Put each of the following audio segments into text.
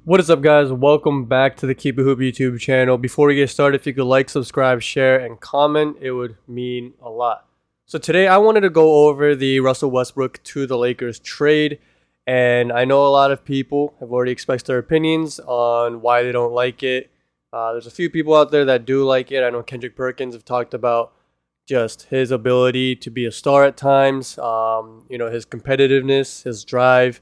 What is up, guys? Welcome back to the Keep It Hoop YouTube channel. Before we get started, if you could like, subscribe, share, and comment, it would mean a lot. So today I wanted to go over the Russell Westbrook to the Lakers trade, and I know a lot of people have already expressed their opinions on why they don't like it. There's a few people out there that do like it. I know Kendrick Perkins have talked about just his ability to be a star at times, his competitiveness, his drive,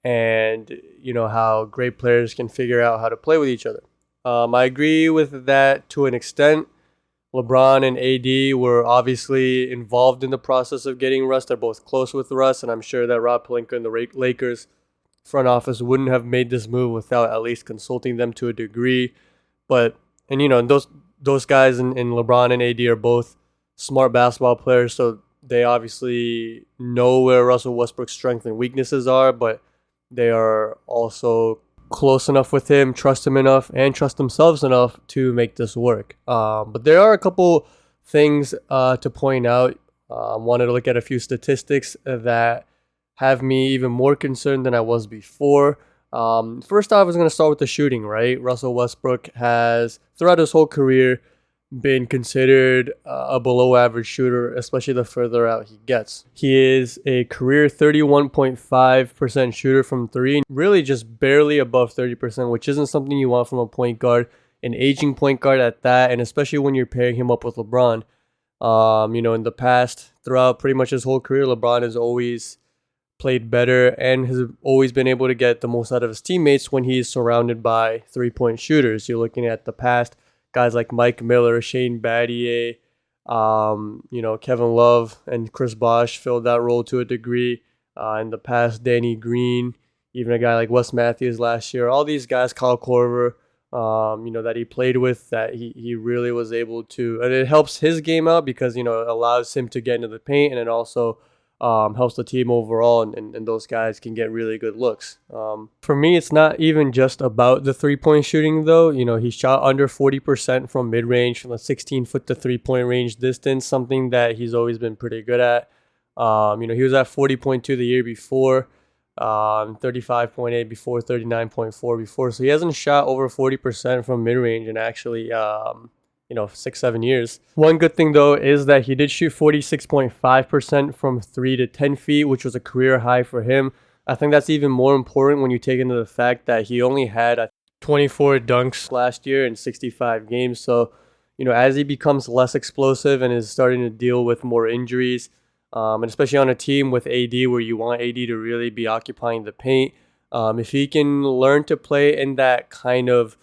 and how great players can figure out how to play with each other. I agree with that to an extent. LeBron and AD were obviously involved in the process of getting Russ. They're both close with Russ, and I'm sure that Rob Pelinka and the Lakers front office wouldn't have made this move without at least consulting them to a degree. But those guys in LeBron and AD are both smart basketball players, so they obviously know where Russell Westbrook's strengths and weaknesses are, but they are also close enough with him, trust him enough, and trust themselves enough to make this work. But there are a couple things to point out. I wanted to look at a few statistics that have me even more concerned than I was before. First off, I was going to start with the shooting, right? Russell Westbrook has, throughout his whole career, been considered a below average shooter, especially the further out he gets. He is a career 31.5% shooter from three, and really just barely above 30%, which isn't something you want from a point guard, an aging point guard at that, and especially when you're pairing him up with LeBron. In the past, throughout pretty much his whole career, LeBron has always played better and has always been able to get the most out of his teammates when he's surrounded by three-point shooters. You're looking at the past, guys like Mike Miller, Shane Battier, Kevin Love and Chris Bosh filled that role to a degree. In the past, Danny Green, even a guy like Wes Matthews last year. All these guys, Kyle Korver, that he played with, that he really was able to. And it helps his game out because, it allows him to get into the paint, and it also helps the team overall, and those guys can get really good looks. For me, it's not even just about the three-point shooting, though. He shot under 40% from mid-range, from a 16-foot to three-point range distance, something that he's always been pretty good at. He was at 40.2 the year before, 35.8 before, 39.4 before. So he hasn't shot over 40% from mid-range in actually 6-7 years. One good thing though is that he did shoot 46.5% from 3 to 10 feet, which was a career high for him. I think that's even more important when you take into the fact that he only had 24 dunks last year in 65 games. So, as he becomes less explosive and is starting to deal with more injuries, and especially on a team with AD where you want AD to really be occupying the paint, if he can learn to play in that kind of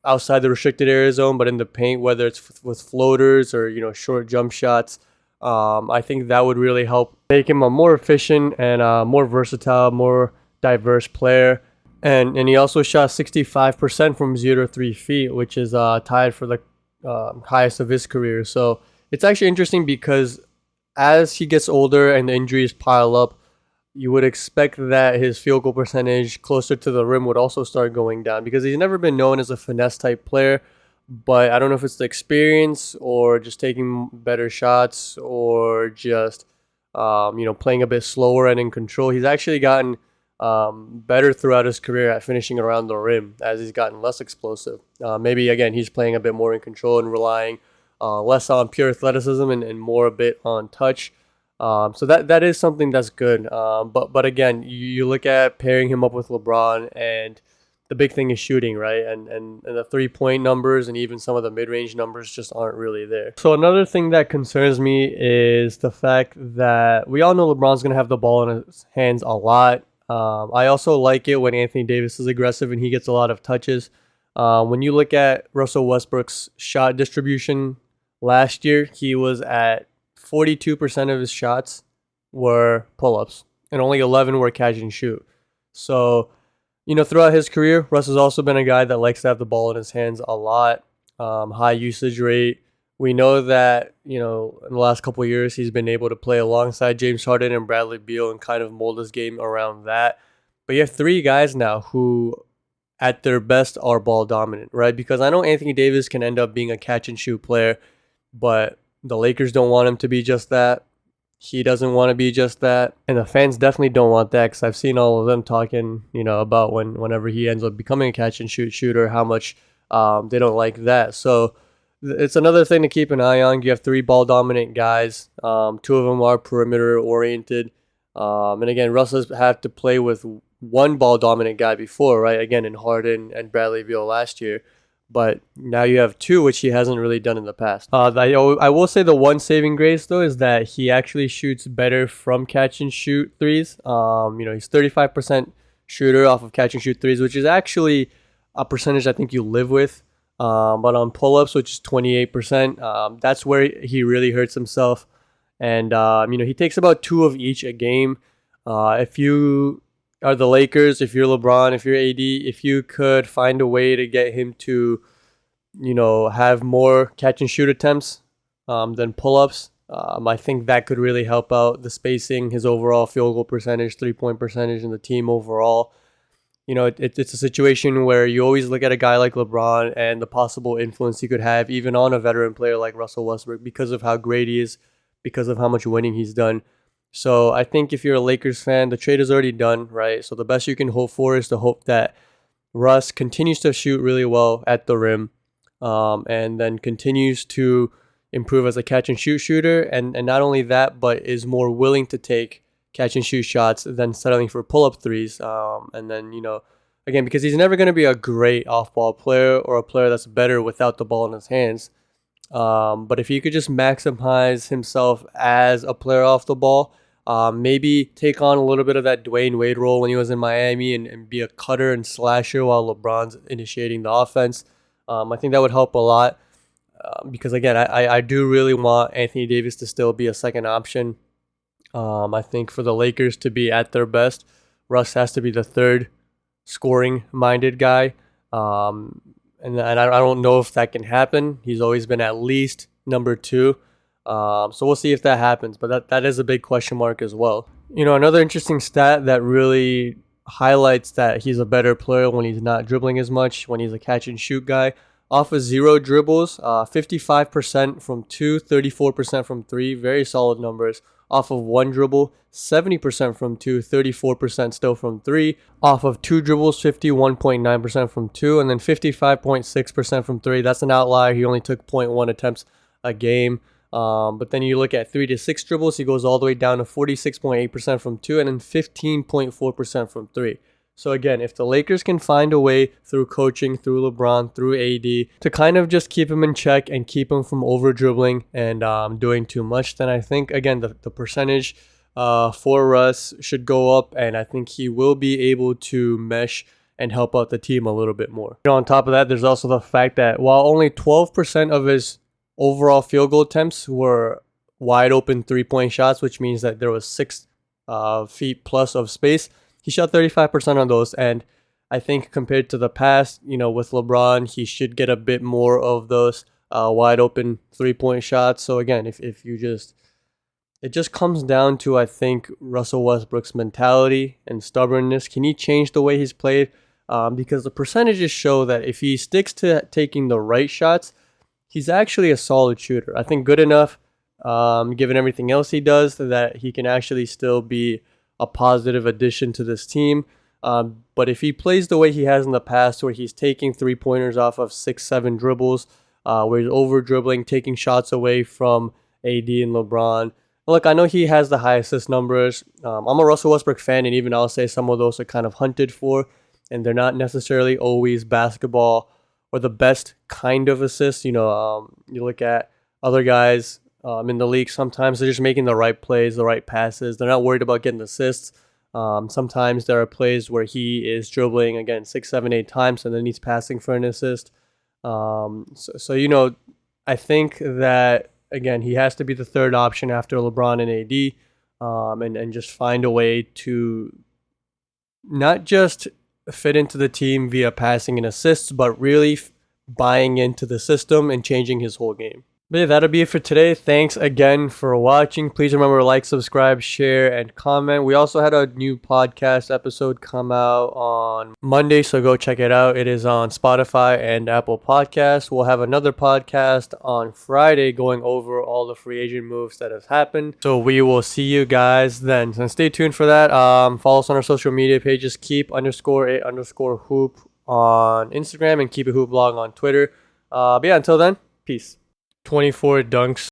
outside the restricted area zone, but in the paint, whether it's with floaters or, short jump shots, I think that would really help make him a more efficient and more versatile, more diverse player. And he also shot 65% from 0 to 3 feet, which is tied for the highest of his career. So it's actually interesting because as he gets older and the injuries pile up, you would expect that his field goal percentage closer to the rim would also start going down because he's never been known as a finesse type player. But I don't know if it's the experience or just taking better shots or just, playing a bit slower and in control. He's actually gotten better throughout his career at finishing around the rim as he's gotten less explosive. Maybe, again, he's playing a bit more in control and relying less on pure athleticism and more a bit on touch. So that is something that's good. But again, you look at pairing him up with LeBron, and the big thing is shooting, right? And the 3-point numbers and even some of the mid-range numbers just aren't really there. So another thing that concerns me is the fact that we all know LeBron's going to have the ball in his hands a lot. I also like it when Anthony Davis is aggressive and he gets a lot of touches. When you look at Russell Westbrook's shot distribution last year, he was at 42% of his shots were pull-ups, and only 11 were catch and shoot. So, throughout his career, Russ has also been a guy that likes to have the ball in his hands a lot, high usage rate. We know that, in the last couple of years, he's been able to play alongside James Harden and Bradley Beal and kind of mold his game around that. But you have three guys now who, at their best, are ball dominant, right? Because I know Anthony Davis can end up being a catch and shoot player, but the Lakers don't want him to be just that. He doesn't want to be just that, and the fans definitely don't want that, because I've seen all of them talking, about whenever he ends up becoming a catch and shoot shooter, how much they don't like that. So it's another thing to keep an eye on. You have three ball dominant guys. Two of them are perimeter oriented, and again, Russ has had to play with one ball dominant guy before, right? Again, in Harden and Bradley Beal last year. But now you have two, which he hasn't really done in the past. I will say the one saving grace, though, is that he actually shoots better from catch and shoot threes. He's 35% shooter off of catch and shoot threes, which is actually a percentage I think you live with. But on pull-ups, which is 28%, that's where he really hurts himself. And, he takes about two of each a game. If you are the Lakers, if you're LeBron, if you're AD, if you could find a way to get him to, have more catch and shoot attempts than pull-ups, I think that could really help out the spacing, his overall field goal percentage, 3-point percentage, and the team overall. It's a situation where you always look at a guy like LeBron and the possible influence he could have even on a veteran player like Russell Westbrook because of how great he is, because of how much winning he's done. So I think if you're a Lakers fan, the trade is already done, right? So the best you can hope for is to hope that Russ continues to shoot really well at the rim, and then continues to improve as a catch and shoot shooter. And not only that, but is more willing to take catch and shoot shots than settling for pull-up threes. And then, again, because he's never going to be a great off-ball player or a player that's better without the ball in his hands. But if he could just maximize himself as a player off the ball, maybe take on a little bit of that Dwayne Wade role when he was in Miami and be a cutter and slasher while LeBron's initiating the offense. I think that would help a lot because, again, I do really want Anthony Davis to still be a second option. I think for the Lakers to be at their best, Russ has to be the third scoring-minded guy. And I don't know if that can happen. He's always been at least number two. So we'll see if that happens. But that is a big question mark as well. Another interesting stat that really highlights that he's a better player when he's not dribbling as much, when he's a catch and shoot guy. Off of 0 dribbles, 55% from 2, 34% from 3. Very solid numbers. Off of 1 dribble, 70% from 2, 34% still from 3. Off of 2 dribbles, 51.9% from 2, and then 55.6% from 3. That's an outlier. He only took 0.1 attempts a game. But then you look at 3 to 6 dribbles, he goes all the way down to 46.8% from 2, and then 15.4% from 3. So again, if the Lakers can find a way through coaching, through LeBron, through AD, to kind of just keep him in check and keep him from over dribbling and doing too much, then I think, again, the percentage for Russ should go up, and I think he will be able to mesh and help out the team a little bit more. On top of that, there's also the fact that while only 12% of his overall field goal attempts were wide open 3-point shots, which means that there was 6 feet plus of space, he shot 35% on those. And I think compared to the past, with LeBron, he should get a bit more of those wide open 3-point shots. So again, if you it just comes down to, I think, Russell Westbrook's mentality and stubbornness. Can he change the way he's played? Because the percentages show that if he sticks to taking the right shots, he's actually a solid shooter. I think good enough, given everything else he does, that he can actually still be a positive addition to this team. But if he plays the way he has in the past, where he's taking 3-pointers off of 6-7 dribbles, where he's over dribbling, taking shots away from AD and LeBron. Look, I know he has the high assist numbers. I'm a Russell Westbrook fan, and even I'll say some of those are kind of hunted for, and they're not necessarily always basketball or the best kind of assists. You look at other guys in the league, sometimes they're just making the right plays, the right passes. They're not worried about getting assists. Sometimes there are plays where he is dribbling, again, 6, 7, 8 times, and then he's passing for an assist. So I think that, again, he has to be the third option after LeBron and AD, and just find a way to not just fit into the team via passing and assists, but really buying into the system and changing his whole game. But yeah, that'll be it for today. Thanks again for watching. Please remember to like, subscribe, share, and comment. We also had a new podcast episode come out on Monday, so go check it out. It is on Spotify and Apple Podcasts. We'll have another podcast on Friday going over all the free agent moves that have happened. So we will see you guys then. So stay tuned for that. Follow us on our social media pages. Keep_it_hoop on Instagram and Keep It Hoop blog on Twitter. But yeah, until then, peace. 24 dunks